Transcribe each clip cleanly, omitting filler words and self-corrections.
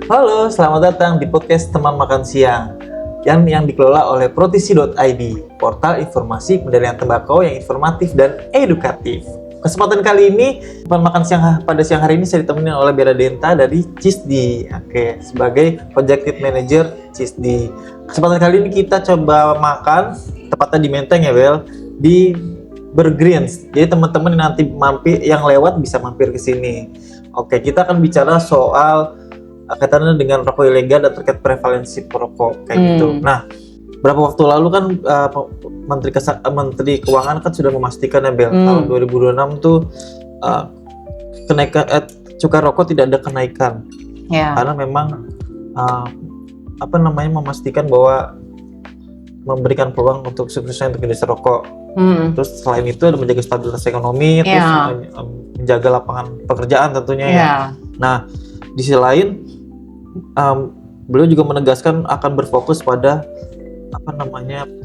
Halo, selamat datang di podcast Teman Makan Siang yang dikelola oleh protisi.id, portal informasi pengendalian tembakau yang informatif dan edukatif. Kesempatan kali ini, Teman Makan Siang pada siang hari ini saya ditemani oleh Bella Denta dari CISDI, sebagai Project Manager CISDI. Kesempatan kali ini kita coba makan, tepatnya di Menteng ya Bel, di Burgreens. Jadi teman-teman yang nanti yang lewat bisa mampir ke sini. Oke, kita akan bicara soal kaitannya dengan rokok ilegal dan terkait prevalensi perokok kayak gitu. Nah, beberapa waktu lalu kan Menteri Keuangan kan sudah memastikan ya Bel, tahun 2026 tuh kenaikan cukai rokok tidak ada kenaikan. Karena memang memastikan bahwa memberikan peluang untuk suksesnya untuk industri rokok. Terus selain itu ada menjaga stabilitas ekonomi, terus menjaga lapangan pekerjaan tentunya ya. Nah, di sisi lain beliau juga menegaskan akan berfokus pada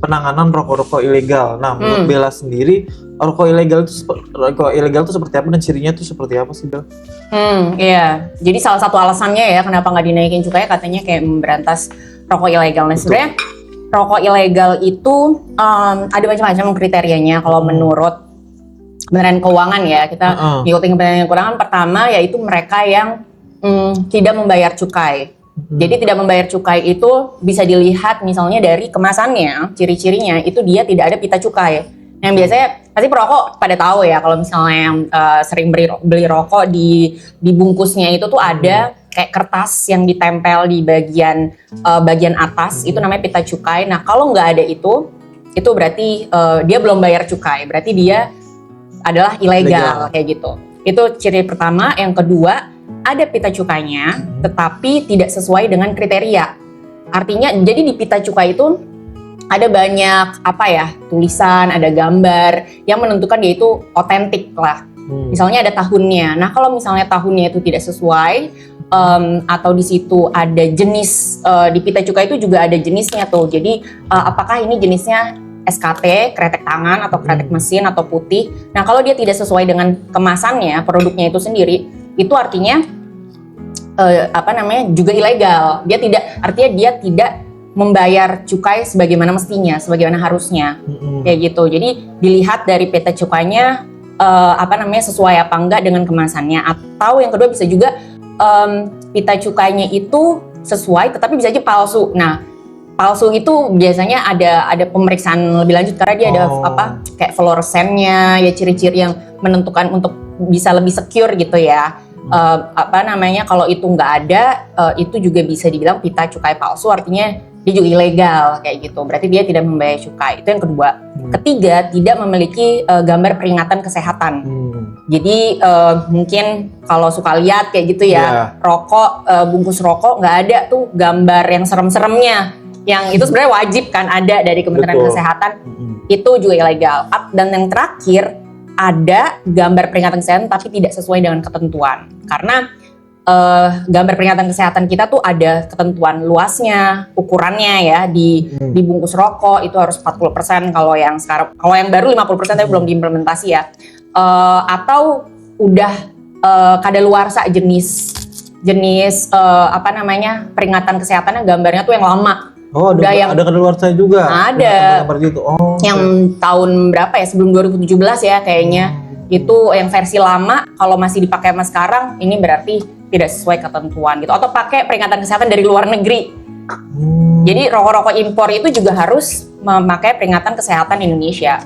penanganan rokok-rokok ilegal. Nah, menurut Bella sendiri rokok ilegal itu seperti apa dan cirinya itu seperti apa sih Bella? Iya. Jadi salah satu alasannya ya kenapa nggak dinaikin cukainya katanya kayak memberantas rokok ilegal. Nah sebenarnya rokok ilegal itu ada macam-macam kriterianya. Kalau menurut Kementerian Keuangan ya, kita ngikutin Kementerian Keuangan, pertama yaitu mereka yang tidak membayar cukai. Jadi tidak membayar cukai itu bisa dilihat misalnya dari kemasannya, ciri-cirinya itu dia tidak ada pita cukai. Yang biasanya pasti perokok pada tahu ya, kalau misalnya yang sering beli rokok di bungkusnya itu tuh ada kayak kertas yang ditempel di bagian atas, itu namanya pita cukai. Nah kalau nggak ada itu berarti dia belum bayar cukai, berarti dia adalah ilegal kayak gitu. Itu ciri pertama. Yang kedua, ada pita cukainya tetapi tidak sesuai dengan kriteria. Artinya jadi di pita cukai itu ada banyak tulisan, ada gambar yang menentukan dia itu otentik lah. Misalnya ada tahunnya. Nah kalau misalnya tahunnya itu tidak sesuai atau di situ ada jenis, di pita cukai itu juga ada jenisnya tuh. Jadi apakah ini jenisnya SKT, kretek tangan atau kretek mesin atau putih. Nah kalau dia tidak sesuai dengan kemasannya, produknya itu sendiri, itu artinya juga ilegal. Artinya dia tidak membayar cukai sebagaimana mestinya, sebagaimana harusnya, kayak gitu. Jadi dilihat dari pita cukainya sesuai apa enggak dengan kemasannya. Atau yang kedua bisa juga pita cukainya itu sesuai tetapi bisa aja palsu. Nah palsu itu biasanya ada pemeriksaan lebih lanjut karena dia ada kayak fluoresennya, ya ciri-ciri yang menentukan untuk bisa lebih secure gitu ya. Kalau itu nggak ada, itu juga bisa dibilang pita cukai palsu, artinya dia juga ilegal kayak gitu. Berarti dia tidak membayar cukai. Itu yang kedua. Ketiga, tidak memiliki gambar peringatan kesehatan. Jadi mungkin kalau suka lihat kayak gitu ya, rokok, bungkus rokok nggak ada tuh gambar yang serem-seremnya. Yang itu sebenarnya wajib kan ada dari Kementerian Kesehatan. Itu juga ilegal. Dan yang terakhir, ada gambar peringatan kesehatan tapi tidak sesuai dengan ketentuan. Karena gambar peringatan kesehatan kita tuh ada ketentuan luasnya, ukurannya ya, di bungkus rokok itu harus 40%, kalau yang baru 50% tapi belum diimplementasi ya. Atau udah kadaluarsa jenis peringatan kesehatannya gambarnya tuh yang lama. Ada kadaluarsa juga. Ada. Yang tahun berapa ya? Sebelum 2017 ya kayaknya. Itu yang versi lama, kalau masih dipakai sama sekarang, ini berarti tidak sesuai ketentuan gitu. Atau pakai peringatan kesehatan dari luar negeri. Jadi rokok-rokok impor itu juga harus memakai peringatan kesehatan Indonesia.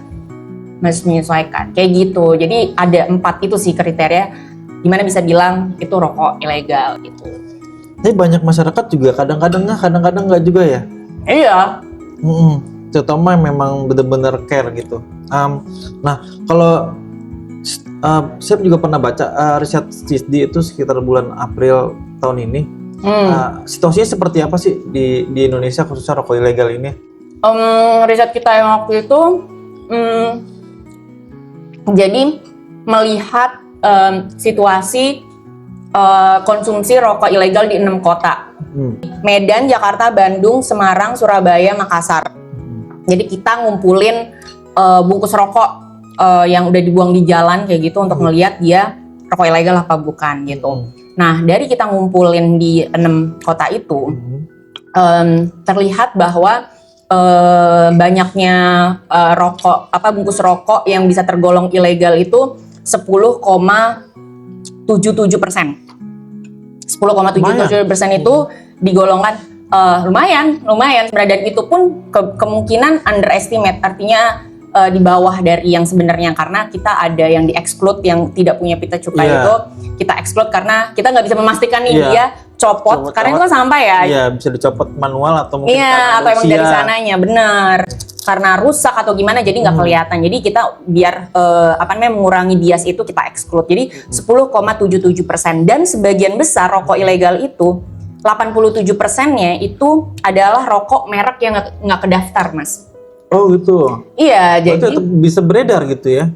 Harus menyesuaikan. Kayak gitu. Jadi ada 4 itu sih kriteria gimana bisa bilang itu rokok ilegal gitu. Tapi banyak masyarakat juga kadang-kadang nggak juga ya. Iya. Terutama memang benar-benar care gitu. Nah kalau saya juga pernah baca riset CISDI itu sekitar bulan April tahun ini. Situasinya seperti apa sih di Indonesia khususnya rokok ilegal ini? Riset kita yang waktu itu jadi melihat situasi konsumsi rokok ilegal di 6 kota. Medan, Jakarta, Bandung, Semarang, Surabaya, Makassar. Jadi kita ngumpulin bungkus rokok yang udah dibuang di jalan kayak gitu untuk ngelihat dia rokok ilegal apa bukan gitu. Nah, dari kita ngumpulin di 6 kota itu, terlihat bahwa banyaknya bungkus rokok yang bisa tergolong ilegal itu 10,77%. 10,77% itu digolongkan lumayan sebenarnya, dan itu pun kemungkinan underestimate, artinya di bawah dari yang sebenarnya, karena kita ada yang di-exclude, yang tidak punya pita cukai itu kita exclude karena kita nggak bisa memastikan nih dia copot karena itu kan sampah ya. Iya, bisa dicopot manual atau mungkin atau emang dari sananya, benar. Karena rusak atau gimana jadi nggak kelihatan. Jadi kita biar mengurangi bias itu kita exclude. Jadi 10,77%, dan sebagian besar rokok ilegal itu 87%-nya itu adalah rokok merek yang nggak kedaftar, Mas. Oh gitu. Iya, jadi bisa beredar gitu ya?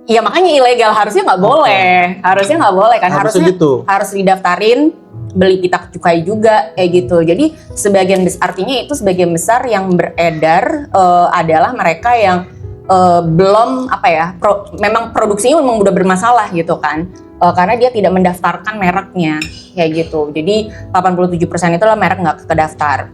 Iya, makanya ilegal, harusnya nggak boleh, harusnya nggak boleh kan, harusnya gitu. Harus didaftarin, beli pita cukai juga kayak gitu. Jadi artinya itu sebagian besar yang beredar adalah mereka yang belum memang produksinya memang udah bermasalah gitu kan, karena dia tidak mendaftarkan mereknya kayak gitu. Jadi 87% itulah merek nggak kedaftar.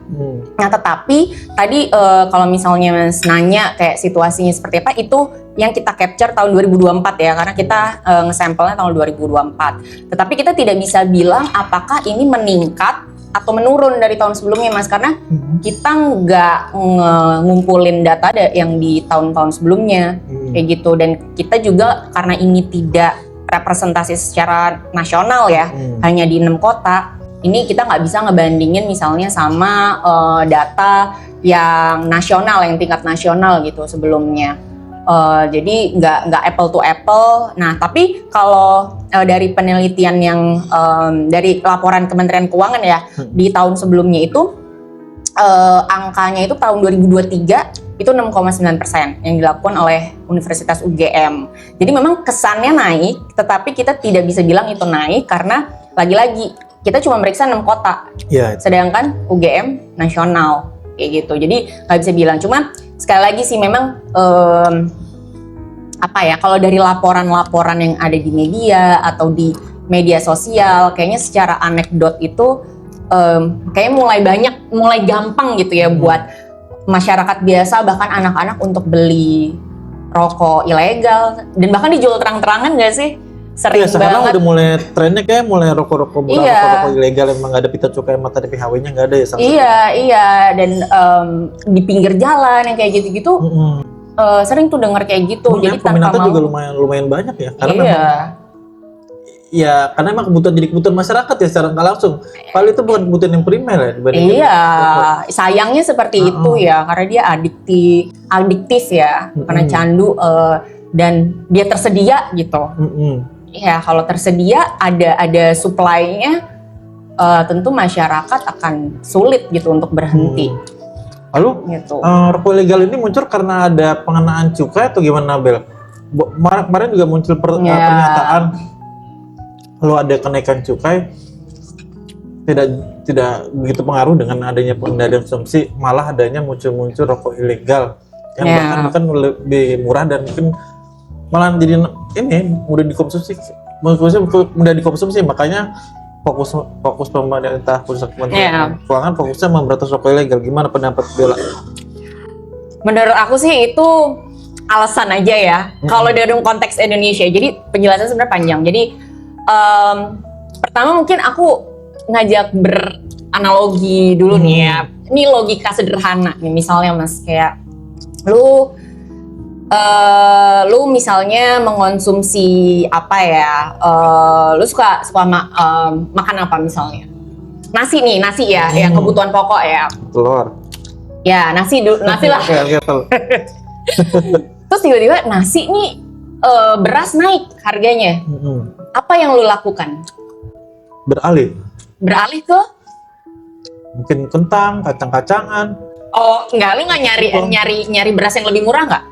Nah, tetapi tadi kalau misalnya Mas nanya kayak situasinya seperti apa, itu yang kita capture tahun 2024 ya, karena kita ngesampelnya tahun 2024. Tetapi kita tidak bisa bilang apakah ini meningkat atau menurun dari tahun sebelumnya, Mas, karena kita nggak ngumpulin data yang di tahun-tahun sebelumnya kayak gitu. Dan kita juga karena ini tidak representasi secara nasional ya, hanya di 6 kota, ini kita nggak bisa ngebandingin misalnya sama data yang nasional, yang tingkat nasional gitu sebelumnya. Jadi nggak apple to apple. Nah, tapi kalau dari penelitian yang dari laporan Kementerian Keuangan ya, di tahun sebelumnya itu angkanya itu tahun 2023 itu 6,9% yang dilakukan oleh Universitas UGM. Jadi memang kesannya naik, tetapi kita tidak bisa bilang itu naik karena lagi-lagi kita cuma meriksa 6 kota, sedangkan UGM nasional kayak gitu. Jadi nggak bisa bilang. Cuma sekali lagi sih memang kalau dari laporan-laporan yang ada di media atau di media sosial, kayaknya secara anekdot itu kayaknya mulai gampang gitu ya buat masyarakat biasa, bahkan anak-anak untuk beli rokok ilegal, dan bahkan dijual terang-terangan nggak sih? Sering banget. Sekarang udah mulai trennya kayak mulai rokok-rokok murah, rokok ilegal yang nggak ada pita cukai, mata di PHW-nya nggak ada ya? Iya, dan di pinggir jalan yang kayak gitu-gitu sering tuh dengar kayak gitu. Jadi peminatnya juga lumayan banyak ya, karena karena emang jadi kebutuhan masyarakat ya secara nggak langsung. Paling itu bukan kebutuhan yang primer ya dibandingin. Sayangnya seperti itu ya, karena dia adiktif ya, karena candu dan dia tersedia gitu. Ya, kalau tersedia ada supply-nya, tentu masyarakat akan sulit gitu untuk berhenti. Lalu gitu. Rokok ilegal ini muncul karena ada pengenaan cukai atau gimana, Bel? Kemarin juga muncul pernyataan kalau ada kenaikan cukai tidak begitu pengaruh dengan adanya pengendalian konsumsi, malah adanya muncul rokok ilegal yang bahkan lebih murah dan mungkin malah jadi mudah dikonsumsi, makanya fokus pemerintah pusat Kementerian Keuangan fokusnya memberantas rokok ilegal. Gimana pendapat Bella? Menurut aku sih itu alasan aja ya. Kalau dari konteks Indonesia, jadi penjelasan sebenarnya panjang. Jadi pertama mungkin aku ngajak beranalogi dulu nih ya. Ini logika sederhana nih, misalnya Mas, kayak lu misalnya mengonsumsi lu suka makan apa misalnya? Nasi ya, yang kebutuhan pokok ya. Telur. Ya, nasi lah. Terus tiba-tiba nasi nih beras naik harganya. Apa yang lu lakukan? Beralih ke? Mungkin kentang, kacang-kacangan. Oh, enggak, lu nggak nyari beras yang lebih murah nggak?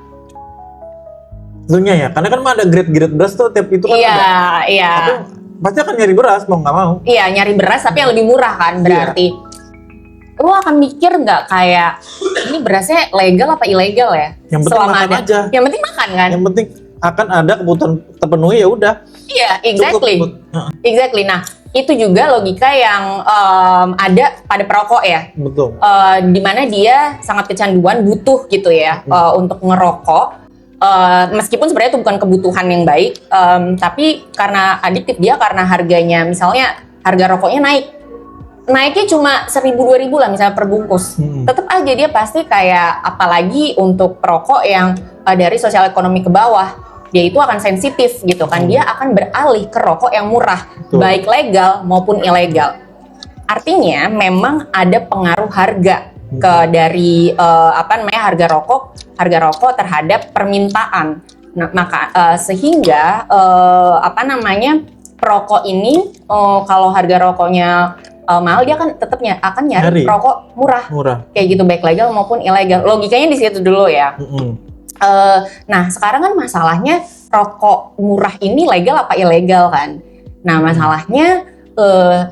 Tentunya ya, karena kan ada grade beras tuh tiap itu kan ada. Iya. Tapi pasti akan nyari beras, mau nggak mau. Iya, nyari beras tapi yang lebih murah kan, berarti. Lu akan mikir nggak kayak ini berasnya legal apa ilegal ya? Yang penting makan aja. Yang penting makan kan? Yang penting akan ada kebutuhan terpenuhi, ya udah. Iya, exactly. Nah, itu juga logika yang ada pada perokok ya. Betul. Di mana dia sangat kecanduan butuh gitu ya untuk ngerokok. Meskipun sebenarnya itu bukan kebutuhan yang baik, tapi karena adiktif dia, karena harganya misalnya harga rokoknya naiknya cuma 1.000-2.000 lah misalnya per bungkus, tetap aja dia pasti kayak, apalagi untuk perokok yang dari sosial ekonomi ke bawah, dia itu akan sensitif gitu kan, dia akan beralih ke rokok yang murah, baik legal maupun ilegal. Artinya memang ada pengaruh harga dari harga rokok terhadap permintaan. Nah, maka sehingga perokok ini kalau harga rokoknya mahal, dia kan tetapnya akan nyari rokok murah, kayak gitu, baik legal maupun ilegal. Logikanya di situ dulu ya. Nah, sekarang kan masalahnya rokok murah ini legal apa ilegal kan? Nah, masalahnya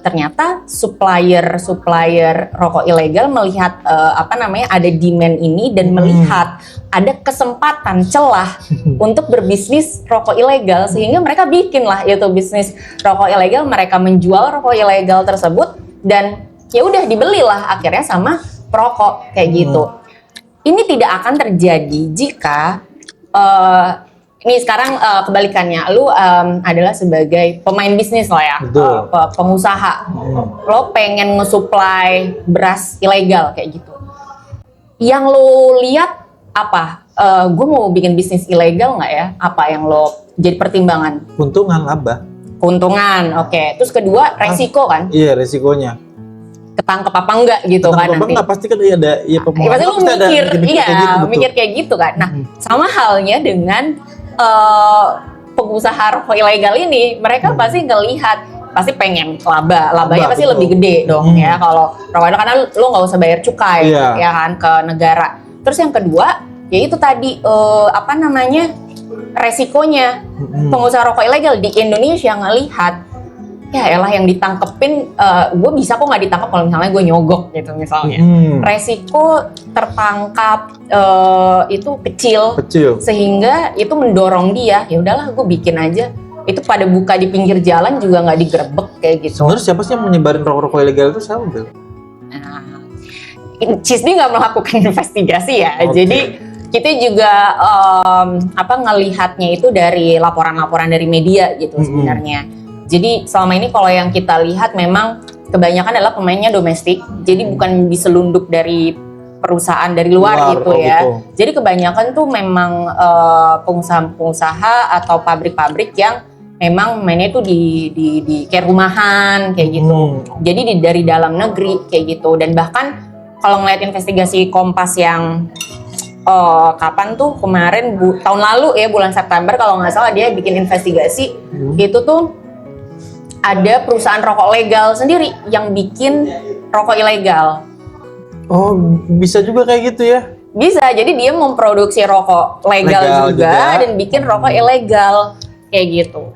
ternyata supplier rokok ilegal melihat ada demand ini dan melihat ada kesempatan celah untuk berbisnis rokok ilegal, sehingga mereka bikin lah itu bisnis rokok ilegal, mereka menjual rokok ilegal tersebut dan ya udah dibelilah akhirnya sama perokok kayak gitu. Ini tidak akan terjadi jika ini sekarang kebalikannya, lu adalah sebagai pemain bisnis lah ya, pengusaha, lo pengen ngesuplai beras ilegal kayak gitu. Yang lo lihat apa? Gue mau bikin bisnis ilegal nggak ya? Apa yang lo jadi pertimbangan? Keuntungan, laba. Keuntungan, oke. Terus kedua, resiko kan? Iya, resikonya. Ketangkep apa enggak gitu kan nanti. Enggak, pasti kan ada pasti lu mikir kayak gitu kan. Nah, sama halnya dengan pengusaha rokok ilegal ini, mereka pasti ngelihat, pasti pengen labanya pasti lebih gede dong ya kalau rokok itu, karena lu nggak usah bayar cukai ya kan ke negara. Terus yang kedua, ya itu tadi resikonya. Pengusaha rokok ilegal di Indonesia ngelihat, ya elah yang ditangkepin, gue bisa kok nggak ditangkap kalau misalnya gue nyogok gitu misalnya. Resiko tertangkap itu kecil, sehingga itu mendorong dia, ya udahlah gue bikin aja. Itu pada buka di pinggir jalan juga nggak digerebek kayak gitu. Sebenarnya siapa sih yang menyebarin rokok-rokok ilegal itu, siapa, Bel? CISDI nggak melakukan investigasi ya, jadi kita juga ngelihatnya itu dari laporan-laporan dari media gitu sebenarnya. Jadi selama ini kalau yang kita lihat memang kebanyakan adalah pemainnya domestik, jadi bukan diselundup dari perusahaan dari luar gitu ya. Jadi kebanyakan tuh memang pengusaha-pengusaha atau pabrik-pabrik yang memang mainnya tuh di kayak rumahan kayak gitu. Jadi dari dalam negeri kayak gitu. Dan bahkan kalau ngeliat investigasi Kompas yang kapan tuh kemarin tahun lalu ya, bulan September kalau nggak salah, dia bikin investigasi itu tuh ada perusahaan rokok legal sendiri yang bikin rokok ilegal. Oh, bisa juga kayak gitu ya? Bisa, jadi dia memproduksi rokok legal juga dan bikin rokok ilegal kayak gitu.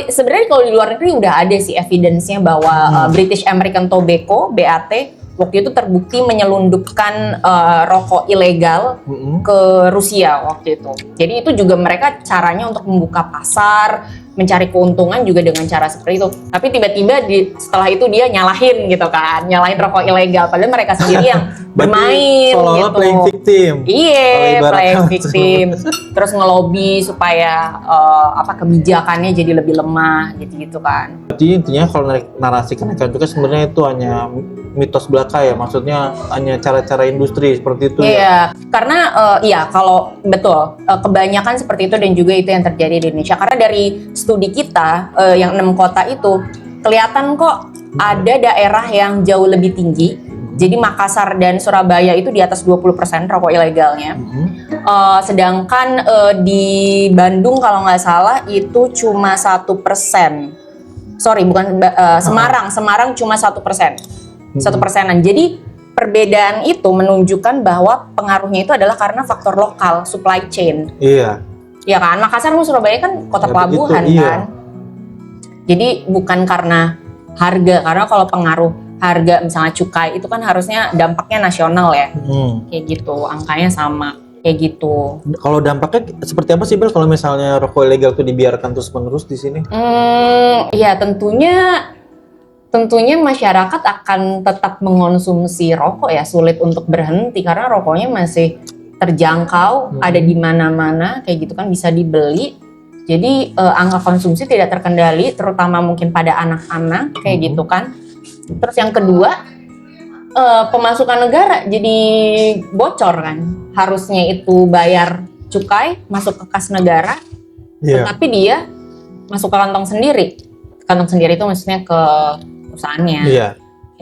Sebenarnya kalau di luar negeri udah ada sih evidence-nya bahwa British American Tobacco (BAT) waktu itu terbukti menyelundupkan rokok ilegal ke Rusia waktu itu. Jadi itu juga mereka caranya untuk membuka pasar, mencari keuntungan juga dengan cara seperti itu. Tapi tiba-tiba setelah itu dia nyalahin gitu kan, nyalahin rokok ilegal, padahal mereka sendiri yang bermain gitu. Playing victim. Iya, playing victim. Terus ngelobi supaya kebijakannya jadi lebih lemah gitu-gitu kan. Jadi intinya kalau narasi kenaikan cukai sebenarnya itu hanya mitos belaka ya, maksudnya hanya cara-cara industri seperti itu. Iya, karena kalau betul kebanyakan seperti itu, dan juga itu yang terjadi di Indonesia. Karena dari studi kita yang 6 kota itu kelihatan kok ada daerah yang jauh lebih tinggi. Jadi Makassar dan Surabaya itu di atas 20% rokok ilegalnya. Sedangkan di Bandung kalau nggak salah itu cuma 1%. Sorry, bukan Semarang cuma 1%. 1%-an. Jadi perbedaan itu menunjukkan bahwa pengaruhnya itu adalah karena faktor lokal, supply chain. Iya. Ya kan, Makassar sama Surabaya kan kota pelabuhan kan. Jadi bukan karena harga, karena kalau pengaruh harga misalnya cukai itu kan harusnya dampaknya nasional ya. Kayak gitu, angkanya sama kayak gitu. Kalau dampaknya seperti apa sih, Bel, kalau misalnya rokok ilegal itu dibiarkan terus-menerus di sini? Ya tentunya tentunya masyarakat akan tetap mengonsumsi rokok ya, sulit untuk berhenti karena rokoknya masih terjangkau, ada di mana-mana kayak gitu kan, bisa dibeli. Jadi angka konsumsi tidak terkendali, terutama mungkin pada anak-anak kayak gitu kan. Terus yang kedua, pemasukan negara jadi bocor kan. Harusnya itu bayar cukai masuk ke kas negara, tetapi dia masuk ke kantong sendiri. Kantong sendiri itu maksudnya ke perusahaannya,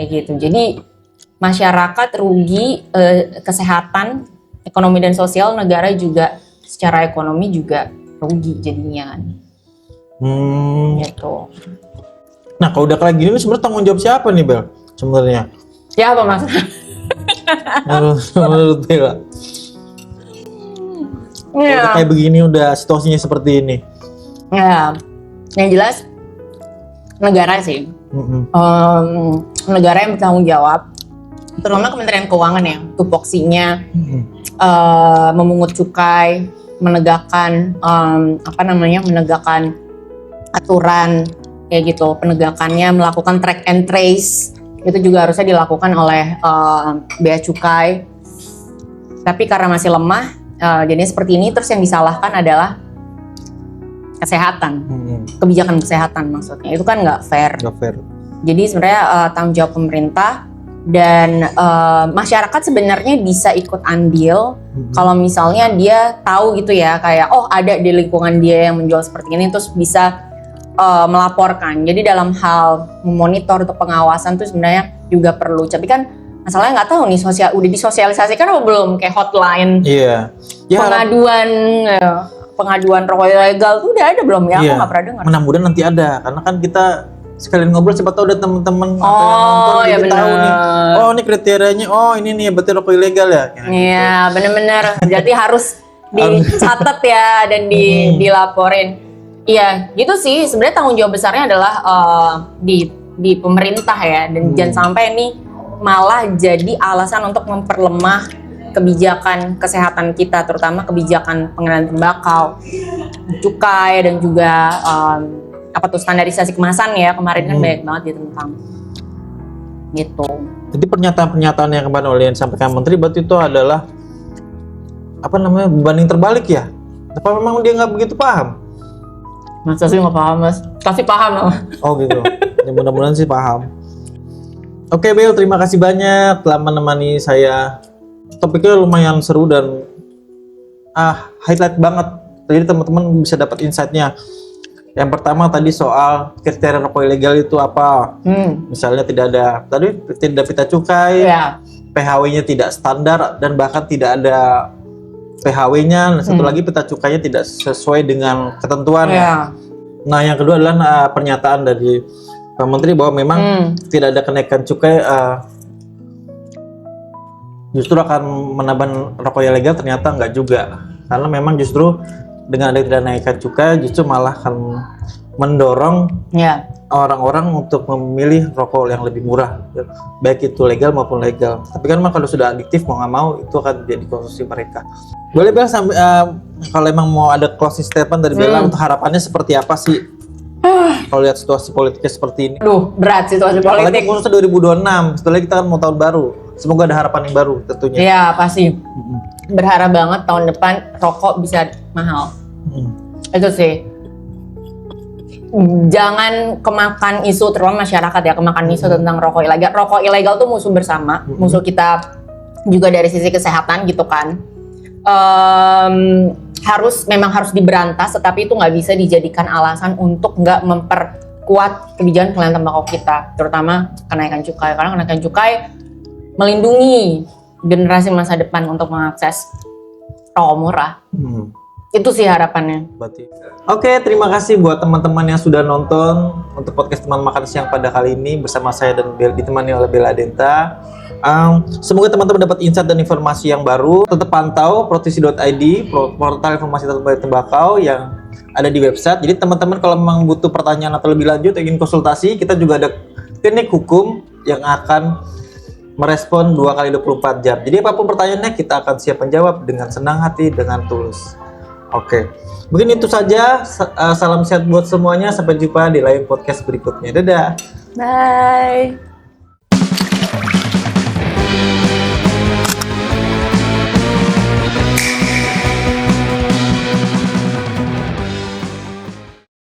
kayak gitu. Jadi masyarakat rugi, kesehatan, ekonomi dan sosial, negara juga secara ekonomi juga rugi jadinya kan. Gitu. Nah kalau udah kayak gini sebenarnya tanggung jawab siapa nih Bel sebenarnya? Ya apa maksudnya? Menurut Bella. Udah kayak begini, udah situasinya seperti ini. Ya, yang jelas negara sih. Negara yang bertanggung jawab, terutama Kementerian Keuangan ya, tupoksinya memungut cukai, menegakkan menegakkan aturan kayak gitu, penegakannya, melakukan track and trace itu juga harusnya dilakukan oleh bea cukai. Tapi karena masih lemah, jadinya seperti ini. Terus yang disalahkan adalah kesehatan, kebijakan kesehatan maksudnya. Itu kan nggak fair. Jadi sebenarnya tanggung jawab pemerintah dan masyarakat sebenarnya bisa ikut andil kalau misalnya dia tahu gitu ya, kayak oh ada di lingkungan dia yang menjual seperti ini, terus bisa melaporkan. Jadi dalam hal memonitor untuk pengawasan tuh sebenarnya juga perlu. Tapi kan masalahnya nggak tahu nih udah disosialisasikan apa belum, kayak hotline pengaduan rokok ilegal tuh udah ada belum ya? Aku nggak pernah dengar. Mudah-mudahan nanti ada, karena kan kita sekalian ngobrol, siapa tahu ada teman-teman atau yang nonton ya jadi tahu nih. Oh ini kriterianya, oh ini nih berarti rokok ilegal ya. Iya benar-benar. Jadi harus dicatat ya dan dilaporin. Iya gitu sih. Sebenarnya tanggung jawab besarnya adalah di pemerintah ya, dan jangan sampai ini malah jadi alasan untuk memperlemah kebijakan kesehatan kita, terutama kebijakan pengendalian tembakau, cukai, dan juga standarisasi kemasan ya, kemarin kan banyak banget ditentang gitu. Jadi pernyataan-pernyataan yang kemarin oleh yang disampaikan Menteri berarti itu adalah beban yang terbalik ya? Apa memang dia nggak begitu paham? Masa sih nggak paham mas? Pasti paham loh. Oh gitu. Ya mudah-mudahan sih paham. Oke Bel, terima kasih banyak telah menemani saya. Topiknya lumayan seru dan highlight banget. Jadi teman-teman bisa dapat insight-nya. Yang pertama tadi soal kriteria rokok ilegal itu apa? Misalnya tidak ada pita cukai, PHW-nya tidak standar dan bahkan tidak ada PHW-nya. Satu lagi pita cukainya tidak sesuai dengan ketentuan. Nah yang kedua adalah pernyataan dari Pak Menteri bahwa memang tidak ada kenaikan cukai justru akan menambah rokok ilegal. Ternyata enggak juga, karena memang justru dengan ada tidak naikkan cukai justru malah akan mendorong orang-orang untuk memilih rokok yang lebih murah, baik itu legal maupun legal. Tapi kan memang kalau sudah adiktif mau nggak mau itu akan jadi konsumsi mereka. Boleh Bella sampai kalau emang mau ada closing statement dari Bella untuk harapannya seperti apa sih? Kalau lihat situasi politiknya seperti ini. Berat situasi politik. Apalagi khususnya 2026, setelah kita kan mau tahun baru. Semoga ada harapan yang baru tentunya. Iya pasti. Berharap banget tahun depan rokok bisa mahal. Itu sih. Jangan kemakan isu, terutama masyarakat ya, kemakan isu tentang rokok ilegal. Rokok ilegal tuh musuh bersama, musuh kita juga dari sisi kesehatan gitu kan. Memang harus diberantas, tetapi itu nggak bisa dijadikan alasan untuk nggak memperkuat kebijakan pengendalian tembakau kita, terutama kenaikan cukai. Karena kenaikan cukai melindungi generasi masa depan untuk mengakses rokok murah. Itu sih harapannya. Oke, terima kasih buat teman-teman yang sudah nonton untuk podcast Teman Makan Siang pada kali ini bersama saya dan ditemani oleh Bella Denta. Semoga teman-teman dapat insight dan informasi yang baru. Tetap pantau protisi.id, portal informasi tentang tembakau yang ada di website. Jadi teman-teman kalau memang butuh pertanyaan atau lebih lanjut ingin konsultasi, kita juga ada klinik hukum yang akan merespon 2x24 jam. Jadi apapun pertanyaannya kita akan siap menjawab dengan senang hati, dengan tulus. Oke, mungkin itu saja. Salam sehat buat semuanya. Sampai jumpa di lain podcast berikutnya. Dadah. Bye.